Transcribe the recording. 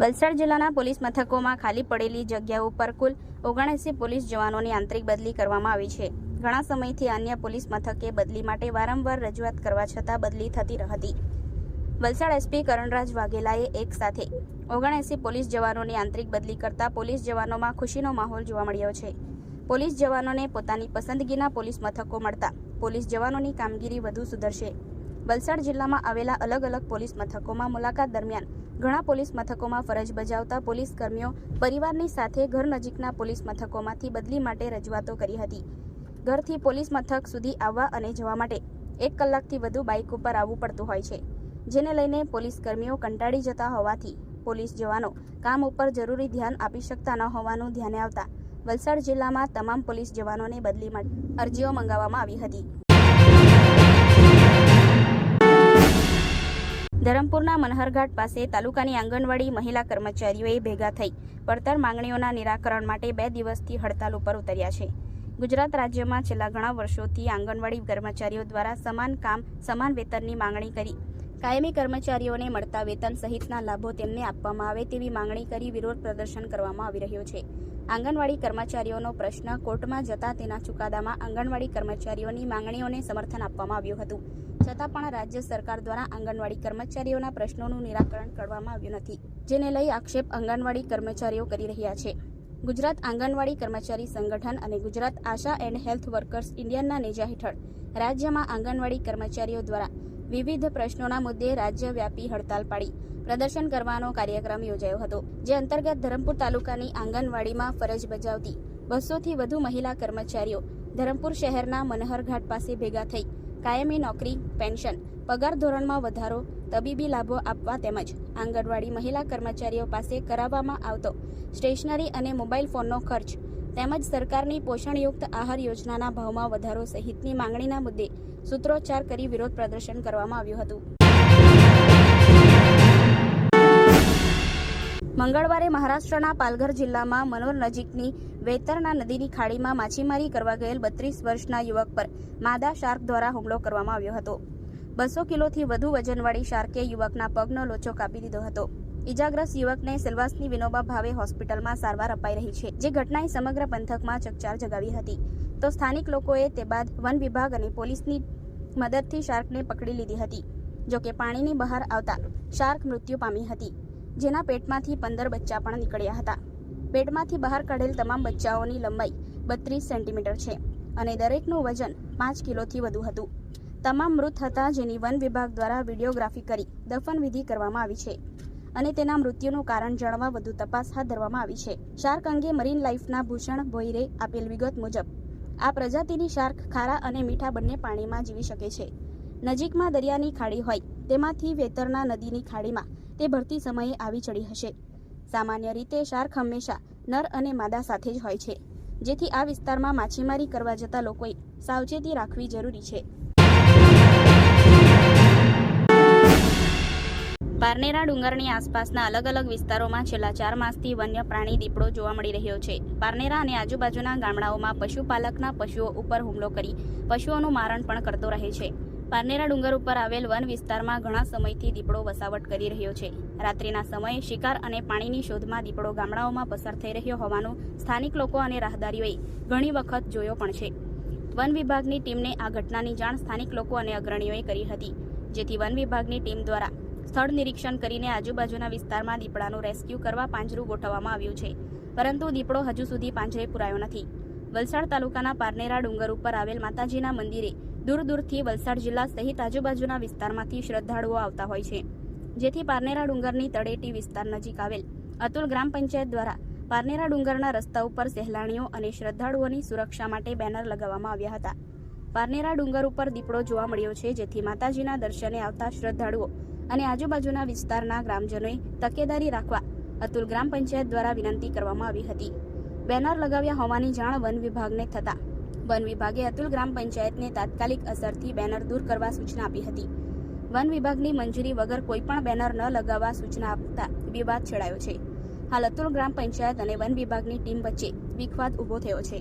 વલસાડ જિલ્લાના પોલીસ મથકોમાં ખાલી પડેલી જગ્યાઓ પર કુલ 79 પોલીસ જવાનોની આંતરિક બદલી કરવામાં આવી છે. ઘણા સમયથી અન્ય પોલીસ મથકે બદલી માટે વારંવાર રજૂઆત કરવા છતાં બદલી થતી હતી. વલસાડ એસપી કરણરાજ વાઘેલાએ એક સાથે 79 પોલીસ જવાનોની આંતરિક બદલી કરતા પોલીસ જવાનોમાં ખુશીનો માહોલ જોવા મળ્યો છે. પોલીસ જવાનોને પોતાની પસંદગીના પોલીસ મથકો મળતા પોલીસ જવાનોની કામગીરી વધુ સુધરશે. વલસાડ જિલ્લામાં આવેલા અલગ અલગ પોલીસ મથકોમાં મુલાકાત દરમિયાન ઘણા પોલીસ મથકોમાં ફરજ બજાવતા પોલીસ કર્મીઓ પરિવારની સાથે ઘર નજીકના પોલીસ મથકોમાંથી બદલી માટે રજૂઆતો કરી હતી. ઘરથી પોલીસ મથક સુધી આવવા અને જવા માટે 1 કલાકથી વધુ બાઇક ઉપર આવવું પડતું હોય છે, જેને લઈને પોલીસ કર્મીઓ કંટાળી જતા હોવાથી પોલીસ જવાનો કામ ઉપર જરૂરી ધ્યાન આપી શકતા ન હોવાનું ધ્યાને આવતા વલસાડ જિલ્લામાં તમામ પોલીસ જવાનોને બદલી માટે અરજીઓ મંગાવવામાં આવી હતી. ધરમપુરના મનહરઘાટ પાસે તાલુકાની આંગણવાડી મહિલા કર્મચારીઓએ ભેગા થઈ પડતર માંગણીઓના નિરાકરણ માટે 2 દિવસથી હડતાલ ઉપર ઉતર્યા છે. ગુજરાત રાજ્યમાં છેલ્લા ઘણા વર્ષોથી આંગણવાડી કર્મચારીઓ દ્વારા સમાન કામ સમાન વેતનની માંગણી કરી કાયમી કર્મચારીઓને મળતા વેતન સહિતના લાભો તેમને આપવામાં આવે તેવી માંગણી કરી વિરોધ પ્રદર્શન કરવામાં આવી રહ્યો છે. આંગણવાડી કર્મચારીઓનો પ્રશ્ન કોર્ટમાં જતા તેના ચુકાદામાં આંગણવાડી કર્મચારીઓની માંગણીઓને સમર્થન આપવામાં આવ્યું હતું, છતાં પણ રાજ્ય સરકાર દ્વારા આંગણવાડી કર્મચારીઓના પ્રશ્નોનું નિરાકરણ કરવામાં આવ્યું નથી, જેને લઈ આક્ષેપ આંગણવાડી કર્મચારીઓ કરી રહ્યા છે. ગુજરાત આંગણવાડી કર્મચારી સંગઠન અને ગુજરાત આશા એન્ડ હેલ્થ વર્કર્સ ઇન્ડિયનના નેજા હેઠળ રાજ્યમાં આંગણવાડી કર્મચારીઓ દ્વારા વિવિધ પ્રશ્નોના મુદ્દે રાજ્યવ્યાપી હડતાલ પાડી પ્રદર્શન કરવાનો કાર્યક્રમ યોજાયો હતો, જે અંતર્ગત ધરમપુર તાલુકાની આંગણવાડીમાં ફરજ બજાવતી 200થી વધુ મહિલા કર્મચારીઓ ધરમપુર શહેરના મનહરઘાટ પાસે ભેગા થઈ કાયમી નોકરી, પેન્શન, પગાર ધોરણમાં વધારો, તબીબી લાભો આપવા તેમજ આંગણવાડી મહિલા કર્મચારીઓ પાસે કરાવવામાં આવતો સ્ટેશનરી અને મોબાઈલ ફોનનો ખર્ચ તેમજ સરકારની પોષણયુક્ત આહાર યોજનાના ભાવમાં વધારો સહિતની માંગણીના મુદ્દે સૂત્રોચ્ચાર કરી વિરોધ પ્રદર્શન કરવામાં આવ્યું હતું. મંગળવારે મહારાષ્ટ્રના પાલઘર જિલ્લામાં મનોર નજીકની વેતરના નદીની ખાડીમાં માછીમારી કરવા ગયેલ 32 વર્ષના યુવક પર માદા શાર્ક દ્વારા હુમલો કરવામાં આવ્યો હતો. 200 કિલોથી વધુ વજનવાળી શાર્કે યુવકના પગનો લોચો કાપી દીધો હતો. ઇજાગ્રસ્ત યુવકને સેલવાસની વિનોબા ભાવે હોસ્પિટલમાં સારવાર અપાઈ રહી છે, જે ઘટનાએ સમગ્ર પંથકમાં ચકચાર જગાવી હતી. તો સ્થાનિક લોકોએ તે બાદ વન વિભાગ અને પોલીસની મદદથી શાર્કને પકડી લીધી હતી. જોકે પાણીની બહાર આવતા શાર્ક મૃત્યુ પામી હતી, જેના પેટમાંથી 15 બચ્ચા પણ નીકળ્યા હતા. પેટમાંથી બહાર કાઢેલ તમામ બચ્ચાઓની લંબાઈ 32 સેન્ટીમીટર છે અને દરેકનું વજન 5 કિલોથી વધુ હતું. તમામ મૃત હતા, જેની વન વિભાગ દ્વારા વિડીયોગ્રાફી કરી દફન વિધિ કરવામાં આવી છે અને તેના મૃત્યુનું કારણ જાણવા વધુ તપાસ હાથ ધરવામાં આવી છે. શાર્ક અંગે મરીન લાઈફના ભૂષણ ભોઈરે આપેલ વિગત મુજબ આ પ્રજાતિની શાર્ક ખારા અને મીઠા બંને પાણીમાં જીવી શકે છે. નજીકમાં દરિયાની ખાડી હોય તેમાંથી વેતરના નદીની ખાડીમાં તે ભરતી સમયે આવી ચડી હશે. સામાન્ય રીતે શાર્ક હંમેશા નર અને માદા સાથે જ હોય છે, જેથી આ વિસ્તારમાં માછીમારી કરવા જતા લોકોએ સાવચેતી રાખવી જરૂરી છે. પારનેરા ડુંગરની આસપાસના અલગ અલગ વિસ્તારોમાં છેલ્લા 4 માસથી વન્ય પ્રાણી દીપડો જોવા મળી રહ્યો છે. પારનેરા અને આજુબાજુના ગામડાઓમાં પશુપાલકના પશુઓ ઉપર હુમલો કરી પશુઓનું મારણ પણ કરતો રહે છે. પારનેરા ડુંગર ઉપર આવેલ વન વિસ્તારમાં ઘણા સમયથી દીપડો વસાવટ કરી રહ્યો છે. રાત્રિના સમયે શિકાર અને પાણીની શોધમાં દીપડો ગામડાઓમાં પસાર થઈ રહ્યો હોવાનું સ્થાનિક લોકો અને રાહદારીઓએ ઘણી વખત જોયો પણ છે. વન વિભાગની ટીમને આ ઘટનાની જાણ સ્થાનિક લોકો અને અગ્રણીઓએ કરી હતી, જેથી વન વિભાગની ટીમ દ્વારા સ્થળ નિરીક્ષણ કરીને આજુબાજુના વિસ્તારમાં દીપડાનું રેસ્ક્યુ કરવા પાંજરું ગોઠવવામાં આવ્યું છે, પરંતુ દીપડો હજુ સુધી પાંજરે પુરાયો નથી. વલસાડ તાલુકાના પારનેરા ડુંગર ઉપર આવેલ માતાજીના મંદિરે દૂર દૂરથી વલસાડ જિલ્લા સહિત આજુબાજુના વિસ્તારમાંથી શ્રદ્ધાળુઓ આવતા હોય છે, જેથી પારનેરા ડુંગરની તળેટી વિસ્તાર નજીક આવેલ અતુલ ગ્રામ પંચાયત દ્વારા પારનેરા ડુંગરના રસ્તા ઉપર સહેલાણીઓ અને શ્રદ્ધાળુઓની સુરક્ષા માટે બેનર લગાવવામાં આવ્યા હતા. પારનેરા ડુંગર ઉપર દીપડો જોવા મળ્યો છે, જેથી માતાજીના દર્શને આવતા શ્રદ્ધાળુઓ અને આજુબાજુના વિસ્તારના ગ્રામજનોએ તકેદારી રાખવા અતુલ ગ્રામ પંચાયત દ્વારા વિનંતી કરવામાં આવી હતી. બેનર લગાવ્યા હોવાની જાણ વન વિભાગને થતા વન વિભાગે અતુલ ગ્રામ પંચાયતને તાત્કાલિક અસરથી બેનર દૂર કરવા સૂચના આપી હતી. વન વિભાગની મંજૂરી વગર કોઈપણ બેનર ન લગાવવા સૂચના આપતા વિવાદ છેડાયો છે. હાલ અતુલ ગ્રામ પંચાયત અને વન વિભાગની ટીમ વચ્ચે વિખવાદ ઉભો થયો છે.